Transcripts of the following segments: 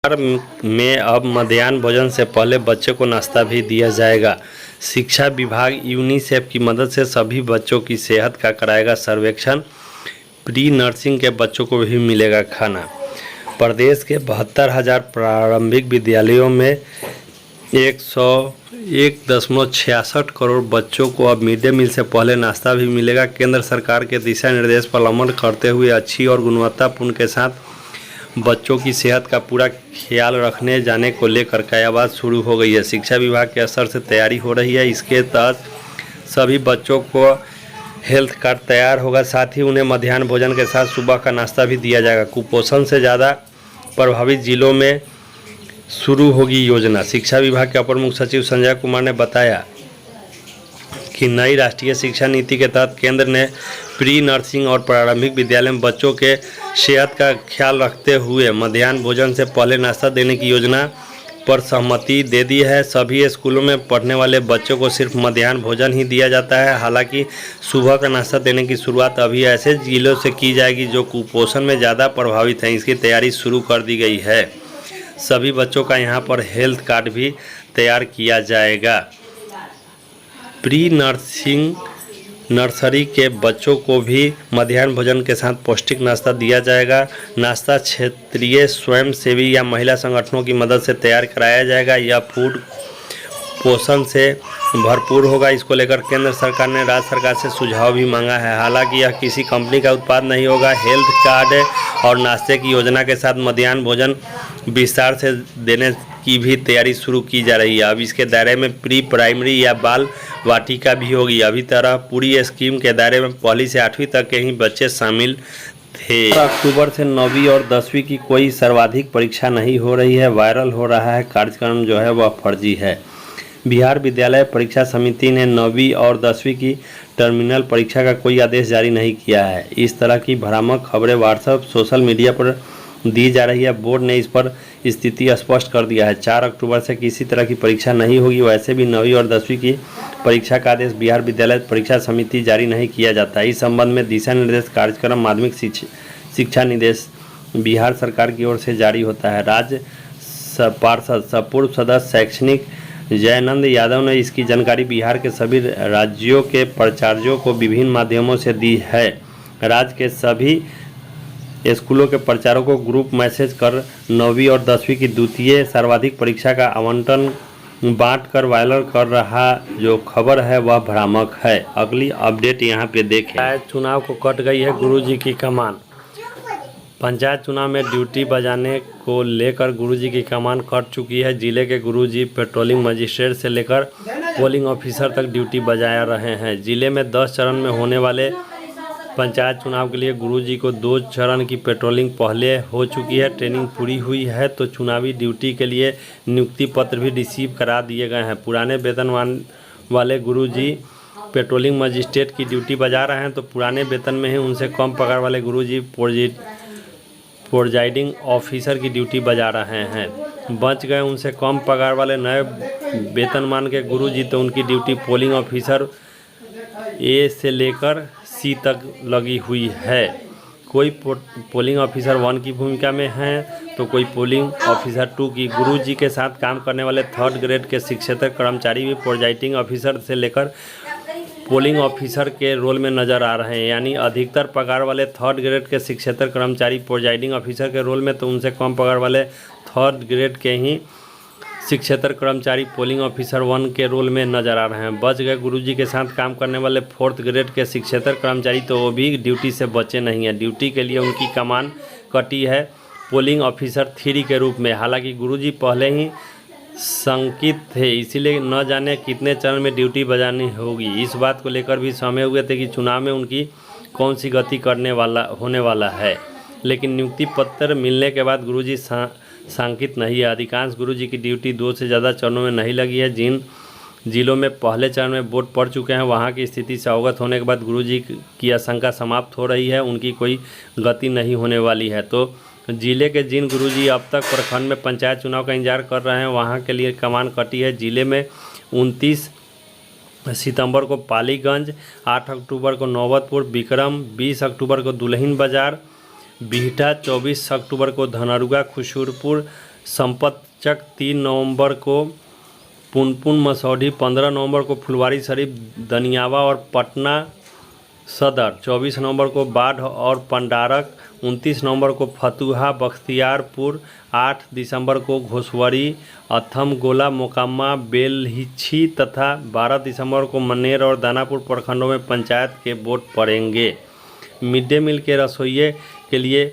बिहार में अब मध्याह्न भोजन से पहले बच्चों को नाश्ता भी दिया जाएगा। शिक्षा विभाग यूनिसेफ की मदद से सभी बच्चों की सेहत का कराएगा सर्वेक्षण। प्री नर्सिंग के बच्चों को भी मिलेगा खाना। प्रदेश के 72,000 प्रारंभिक विद्यालयों में 101.66 करोड़ बच्चों को अब मिड डे मील से पहले नाश्ता भी मिलेगा। केंद्र सरकार के दिशा निर्देश पर अमल करते हुए अच्छी और गुणवत्तापूर्ण के साथ बच्चों की सेहत का पूरा ख्याल रखने जाने को लेकर कयाबात शुरू हो गई है। शिक्षा विभाग के स्तर से तैयारी हो रही है। इसके तहत सभी बच्चों को हेल्थ कार्ड तैयार होगा। साथ ही उन्हें मध्याह्न भोजन के साथ सुबह का नाश्ता भी दिया जाएगा। कुपोषण से ज़्यादा प्रभावित जिलों में शुरू होगी योजना। शिक्षा विभाग के अपर मुख्य सचिव संजय कुमार ने बताया कि नई राष्ट्रीय शिक्षा नीति के तहत केंद्र ने प्री नर्सिंग और प्रारंभिक विद्यालय में बच्चों के सेहत का ख्याल रखते हुए मध्याह्न भोजन से पहले नाश्ता देने की योजना पर सहमति दे दी है। सभी स्कूलों में पढ़ने वाले बच्चों को सिर्फ मध्याह्न भोजन ही दिया जाता है। हालांकि सुबह का नाश्ता देने की शुरुआत अभी ऐसे जिलों से की जाएगी जो कुपोषण में ज़्यादा प्रभावित हैं। इसकी तैयारी शुरू कर दी गई है। सभी बच्चों का यहाँ पर हेल्थ कार्ड भी तैयार किया जाएगा। प्री नर्सिंग नर्सरी के बच्चों को भी मध्याह्न भोजन के साथ पौष्टिक नाश्ता दिया जाएगा। नाश्ता क्षेत्रीय स्वयंसेवी या महिला संगठनों की मदद से तैयार कराया जाएगा। यह फूड पोषण से भरपूर होगा। इसको लेकर केंद्र सरकार ने राज्य सरकार से सुझाव भी मांगा है। हालांकि यह किसी कंपनी का उत्पाद नहीं होगा। हेल्थ कार्ड और नाश्ते की योजना के साथ मध्याह्न भोजन विस्तार से देने की भी तैयारी शुरू की जा रही है। अब इसके दायरे में प्री प्राइमरी या बाल वाटिका भी होगी। अभी तरह पूरी स्कीम के दायरे में पहली से 8वीं तक के ही बच्चे शामिल थे। अक्टूबर से 9वीं और 10वीं की कोई सर्वाधिक परीक्षा नहीं हो रही है। वायरल हो रहा है कार्यक्रम जो है वह फर्जी है। बिहार विद्यालय परीक्षा समिति ने 9वीं और 10वीं की टर्मिनल परीक्षा का कोई आदेश जारी नहीं किया है। इस तरह की भ्रामक खबरें व्हाट्सएप सोशल मीडिया पर दी जा रही है। बोर्ड ने इस पर स्थिति स्पष्ट कर दिया है। 4 अक्टूबर से किसी तरह की परीक्षा नहीं होगी। वैसे भी 9वीं और 10वीं की परीक्षा का आदेश बिहार विद्यालय परीक्षा समिति जारी नहीं किया जाता है। इस संबंध में दिशा निर्देश कार्यक्रम माध्यमिक शिक्षा निर्देश बिहार सरकार की ओर से जारी होता है। राज्य पार्षद पूर्व सदस्य शैक्षणिक जयानंद यादव ने इसकी जानकारी बिहार के सभी राज्यों के प्राचार्यों को विभिन्न माध्यमों से दी है। राज्य के सभी स्कूलों के प्राचार्यों को ग्रुप मैसेज कर 9वीं और 10वीं की द्वितीय सर्वाधिक परीक्षा का आवंटन बांटकर वायरल कर रहा जो खबर है वह भ्रामक है। अगली अपडेट यहाँ पे देखें। पंचायत चुनाव को कट गई है गुरुजी की कमान। पंचायत चुनाव में ड्यूटी बजाने को लेकर गुरुजी की कमान कट चुकी है। जिले के गुरुजी पेट्रोलिंग मजिस्ट्रेट से लेकर पोलिंग ऑफिसर तक ड्यूटी बजा रहे हैं। जिले में 10 चरण में होने वाले पंचायत चुनाव के लिए गुरुजी को 2 चरण की पेट्रोलिंग पहले हो चुकी है। ट्रेनिंग पूरी हुई है तो चुनावी ड्यूटी के लिए नियुक्ति पत्र भी रिसीव करा दिए गए हैं। पुराने वेतन वाले गुरुजी पेट्रोलिंग मजिस्ट्रेट की ड्यूटी बजा रहे हैं तो पुराने वेतन में ही उनसे कम पगार वाले गुरुजी प्रोजाइडिंग ऑफिसर की ड्यूटी बजा रहे हैं। बच गए उनसे कम पगार वाले नए वेतनमान के गुरुजी तो उनकी ड्यूटी पोलिंग ऑफिसर ए से लेकर सी तक लगी हुई है। कोई पोलिंग ऑफिसर 1 की भूमिका में है तो कोई पोलिंग ऑफिसर 2 की। गुरुजी के साथ काम करने वाले 3rd ग्रेड के शिक्षेत्र कर्मचारी भी प्रोजाइडिंग ऑफिसर से लेकर पोलिंग ऑफिसर के रोल में नज़र आ रहे हैं। यानी अधिकतर पगार वाले 3rd ग्रेड के शिक्षेत्र कर्मचारी प्रोजाइडिंग ऑफिसर के रोल में तो उनसे कम पगार वाले 3rd ग्रेड के ही शिक्षेत्र कर्मचारी पोलिंग ऑफिसर 1 के रोल में नजर आ रहे हैं। बच गए गुरुजी के साथ काम करने वाले 4th ग्रेड के शिक्षेत्र कर्मचारी तो वो भी ड्यूटी से बचे नहीं हैं। ड्यूटी के लिए उनकी कमान कटी है पोलिंग ऑफिसर 3 के रूप में। हालांकि गुरुजी पहले ही शंकित थे, इसीलिए न जाने कितने चरण में ड्यूटी बजानी होगी। इस बात को लेकर भी सहमे हुए थे कि चुनाव में उनकी कौन सी गति होने वाला है। लेकिन नियुक्ति पत्र मिलने के बाद गुरुजी शंकित नहीं है। अधिकांश गुरुजी की ड्यूटी 2 से ज़्यादा चरणों में नहीं लगी है। जिन जिलों में पहले चरण में वोट पड़ चुके हैं वहां की स्थिति से अवगत होने के बाद गुरुजी की आशंका समाप्त हो रही है। उनकी कोई गति नहीं होने वाली है। तो जिले के जिन गुरुजी अब तक प्रखंड में पंचायत चुनाव का इंतजार कर रहे हैं वहां के लिए कमान कटी है। जिले में 29 सितंबर को पालीगंज, 8 अक्टूबर को नौबतपुर, विक्रम, 20 अक्टूबर को दुल्हिन बाजार, बिहटा 24 अक्टूबर को धनरुआ खुशूरपुर, संपतचक 3 नवंबर को, पुनपुन मसौढी 15 नवंबर को, फुलवारी शरीफ, दनियावा और पटना सदर 24 नवंबर को, बाढ़ और पंडारक 29 नवंबर को, फतुहा बख्तियारपुर 8 दिसंबर को, घोसवरी, अथम गोला, मोकामा, बेलहिच्छी तथा 12 दिसंबर को मनेर और दानापुर प्रखंडों में पंचायत के वोट पड़ेंगे। मिड डे मील के रसोइये के लिए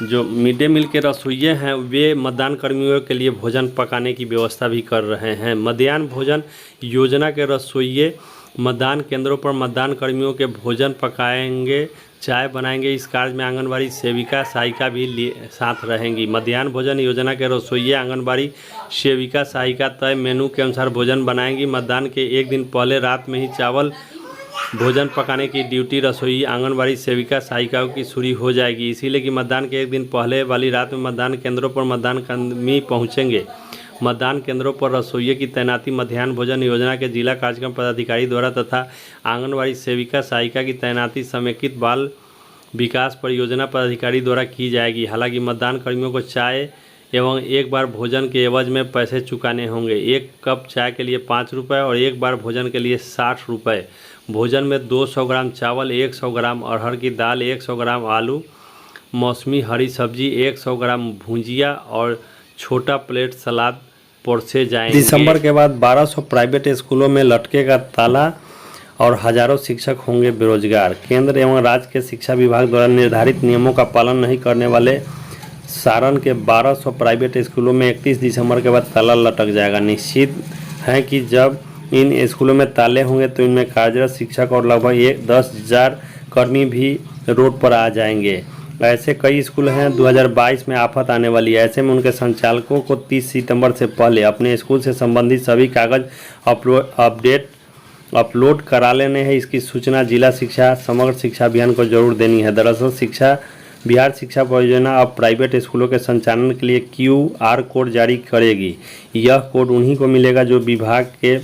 जो मिड डे मील के रसोइये हैं वे मतदान कर्मियों के लिए भोजन पकाने की व्यवस्था भी कर रहे हैं। मध्याह्न भोजन योजना के रसोइये मतदान केंद्रों पर मतदान कर्मियों के भोजन पकाएंगे, चाय बनाएंगे। इस कार्य में आंगनबाड़ी सेविका सहायिका भी साथ रहेंगी। मध्याह्न भोजन योजना के रसोइये आंगनबाड़ी सेविका सहायिका तय मेनू के अनुसार भोजन बनाएंगी। मतदान के एक दिन पहले रात में ही चावल भोजन पकाने की ड्यूटी रसोई आंगनबाड़ी सेविका सहायिकाओं की शुरू हो जाएगी। इसीलिए कि मतदान के एक दिन पहले वाली रात में मतदान केंद्रों पर मतदान कर्मी पहुंचेंगे। मतदान केंद्रों पर रसोइये की तैनाती मध्याह्न भोजन योजना के जिला कार्यक्रम पदाधिकारी द्वारा तथा आंगनबाड़ी सेविका सहायिका की तैनाती समेकित बाल विकास परियोजना पदाधिकारी द्वारा की जाएगी। हालांकि मतदान कर्मियों को चाय एवं एक बार भोजन के एवज में पैसे चुकाने होंगे। 1 कप चाय के लिए 5 रुपये और एक बार भोजन के लिए 60 रुपये। भोजन में 200 ग्राम चावल, 100 ग्राम अरहर की दाल, 100 ग्राम आलू, मौसमी हरी सब्जी, 100 ग्राम भुजिया और छोटा प्लेट सलाद परोसे जाएंगे। दिसंबर के बाद 1200 प्राइवेट स्कूलों में लटकेगा ताला और हजारों शिक्षक होंगे बेरोजगार। केंद्र एवं राज्य के शिक्षा विभाग द्वारा निर्धारित नियमों का पालन नहीं करने वाले सारण के 1200 प्राइवेट स्कूलों में 31 दिसंबर के बाद ताला लटक जाएगा। निश्चित है कि जब इन स्कूलों में ताले होंगे तो इनमें कार्यरत शिक्षक और लगभग 10,000 कर्मी भी रोड पर आ जाएंगे। ऐसे कई स्कूल हैं 2022 में आफत आने वाली है। ऐसे में उनके संचालकों को 30 सितंबर से पहले अपने स्कूल से संबंधित सभी कागज अपलोड करा लेने हैं। इसकी सूचना जिला शिक्षा समग्र शिक्षा अभियान को जरूर देनी है। दरअसल बिहार शिक्षा परियोजना अब प्राइवेट स्कूलों के संचालन के लिए QR कोड जारी करेगी। यह कोड उन्हीं को मिलेगा जो विभाग के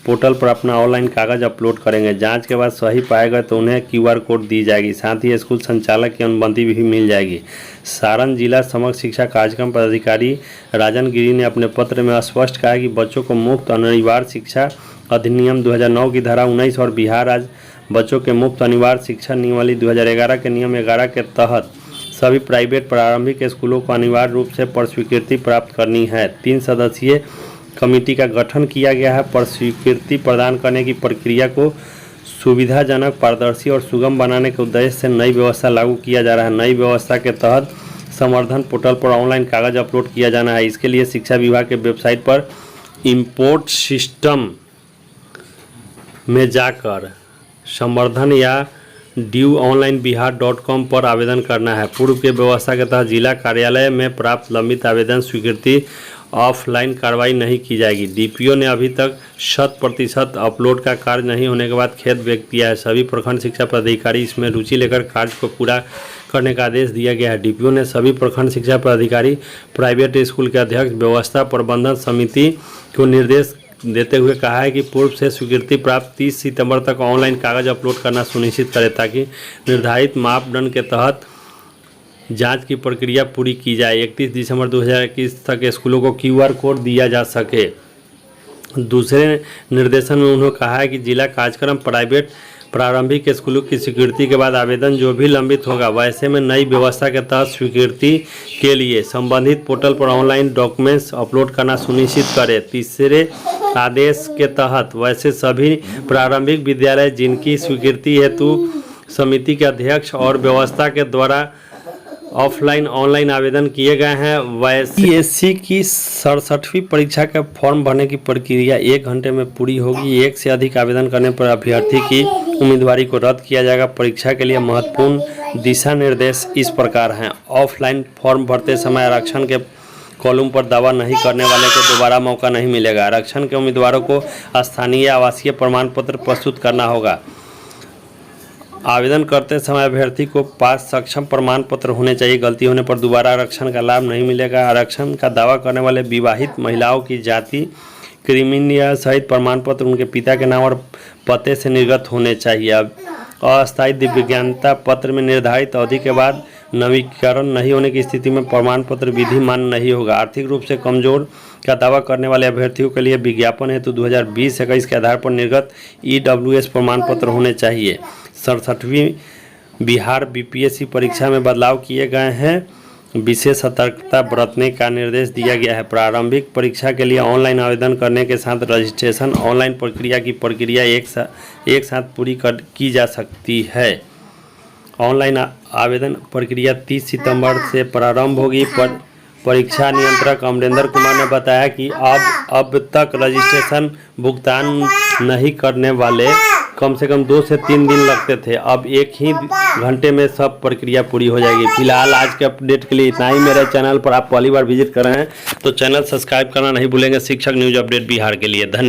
पोर्टल पर अपना ऑनलाइन कागज अपलोड करेंगे। जांच के बाद सही पाए गए तो उन्हें QR कोड दी जाएगी। साथ ही स्कूल संचालक की अनुमति भी मिल जाएगी। सारण जिला समग्र शिक्षा कार्यक्रम पदाधिकारी राजन गिरी ने अपने पत्र में स्पष्ट कहा है कि बच्चों को मुफ्त अनिवार्य शिक्षा अधिनियम 2009 की धारा 19 और बिहार राज्य बच्चों के मुफ्त अनिवार्य शिक्षा नियमावली 2011 के नियम 11 के तहत सभी प्राइवेट प्रारंभिक स्कूलों को अनिवार्य रूप से प्रस्वीकृति प्राप्त करनी है। 3 सदस्यीय कमेटी का गठन किया गया है। प्रस्वीकृति प्रदान करने की प्रक्रिया को सुविधाजनक, पारदर्शी और सुगम बनाने के उद्देश्य से नई व्यवस्था लागू किया जा रहा है। नई व्यवस्था के तहत संवर्धन पोर्टल पर ऑनलाइन कागज अपलोड किया जाना है। इसके लिए शिक्षा विभाग के वेबसाइट पर इम्पोर्ट सिस्टम में जाकर संवर्धन या dueonlineBihar.com पर आवेदन करना है। पूर्व के व्यवस्था के तहत जिला कार्यालय में प्राप्त लंबित आवेदन स्वीकृति ऑफलाइन कार्रवाई नहीं की जाएगी। DPO ने अभी तक 100% अपलोड का कार्य नहीं होने के बाद खेद व्यक्त किया है। सभी प्रखंड शिक्षा पदाधिकारी इसमें रुचि लेकर कार्य को पूरा करने का आदेश दिया गया है। DPO ने सभी प्रखंड शिक्षा पदाधिकारी, प्राइवेट स्कूल के अध्यक्ष, व्यवस्था प्रबंधन समिति को निर्देश देते हुए कहा है कि पूर्व से स्वीकृति प्राप्त 30 सितंबर तक ऑनलाइन कागज अपलोड करना सुनिश्चित करें ताकि निर्धारित मापदंड के तहत जांच की प्रक्रिया पूरी की जाए। 31 दिसंबर 2021 तक स्कूलों को QR कोड दिया जा सके। दूसरे निर्देशन में उन्होंने कहा है कि जिला कार्यक्रम प्राइवेट प्रारंभिक स्कूलों की स्वीकृति के बाद आवेदन जो भी लंबित होगा वैसे में नई व्यवस्था के तहत स्वीकृति के लिए संबंधित पोर्टल पर ऑनलाइन डॉक्यूमेंट्स अपलोड करना सुनिश्चित करें। तीसरे आदेश के तहत वैसे सभी प्रारंभिक विद्यालय जिनकी स्वीकृति हेतु समिति के अध्यक्ष और व्यवस्था के द्वारा ऑफलाइन ऑनलाइन आवेदन किए गए हैं वैसे CSC की 67वीं परीक्षा का फॉर्म भरने की प्रक्रिया 1 घंटे में पूरी होगी। 1 से अधिक आवेदन करने पर अभ्यर्थी की उम्मीदवारी को रद्द किया जाएगा। परीक्षा के लिए महत्वपूर्ण दिशा निर्देश इस प्रकार हैं। ऑफलाइन फॉर्म भरते समय आरक्षण के कॉलम पर दावा नहीं करने वाले को दोबारा मौका नहीं मिलेगा। आरक्षण के उम्मीदवारों को स्थानीय आवासीय प्रमाण पत्र प्रस्तुत करना होगा। आवेदन करते समय अभ्यर्थी को पास सक्षम प्रमाण पत्र होने चाहिए। गलती होने पर दोबारा आरक्षण का लाभ नहीं मिलेगा। आरक्षण का दावा करने वाले विवाहित महिलाओं की जाति क्रिमिनिया सहित प्रमाण पत्र उनके पिता के नाम और पते से निर्गत होने चाहिए। अस्थायी दिव्यांगता पत्र में निर्धारित अवधि के बाद नवीनीकरण नहीं होने की स्थिति में प्रमाण पत्र विधि मान्य नहीं होगा। आर्थिक रूप से कमजोर का दावा करने वाले अभ्यर्थियों के लिए विज्ञापन हेतु 2020-21 के आधार पर निर्गत EWS प्रमाण पत्र होने चाहिए। 67वीं बिहार बीपीएससी परीक्षा में बदलाव किए गए हैं। विशेष सतर्कता बरतने का निर्देश दिया गया है। प्रारंभिक परीक्षा के लिए ऑनलाइन आवेदन करने के साथ रजिस्ट्रेशन ऑनलाइन प्रक्रिया एक साथ पूरी की जा सकती है। ऑनलाइन आवेदन प्रक्रिया 30 सितंबर से प्रारंभ होगी। परीक्षा नियंत्रक अमरेंद्र कुमार ने बताया कि अब तक रजिस्ट्रेशन भुगतान नहीं करने वाले कम से कम 2 से 3 दिन लगते थे। अब एक ही घंटे में सब प्रक्रिया पूरी हो जाएगी। फिलहाल आज के अपडेट के लिए इतना ही। मेरे चैनल पर आप पहली बार विजिट कर रहे हैं तो चैनल सब्सक्राइब करना नहीं भूलेंगे। शिक्षक न्यूज अपडेट बिहार के लिए धन्यवाद।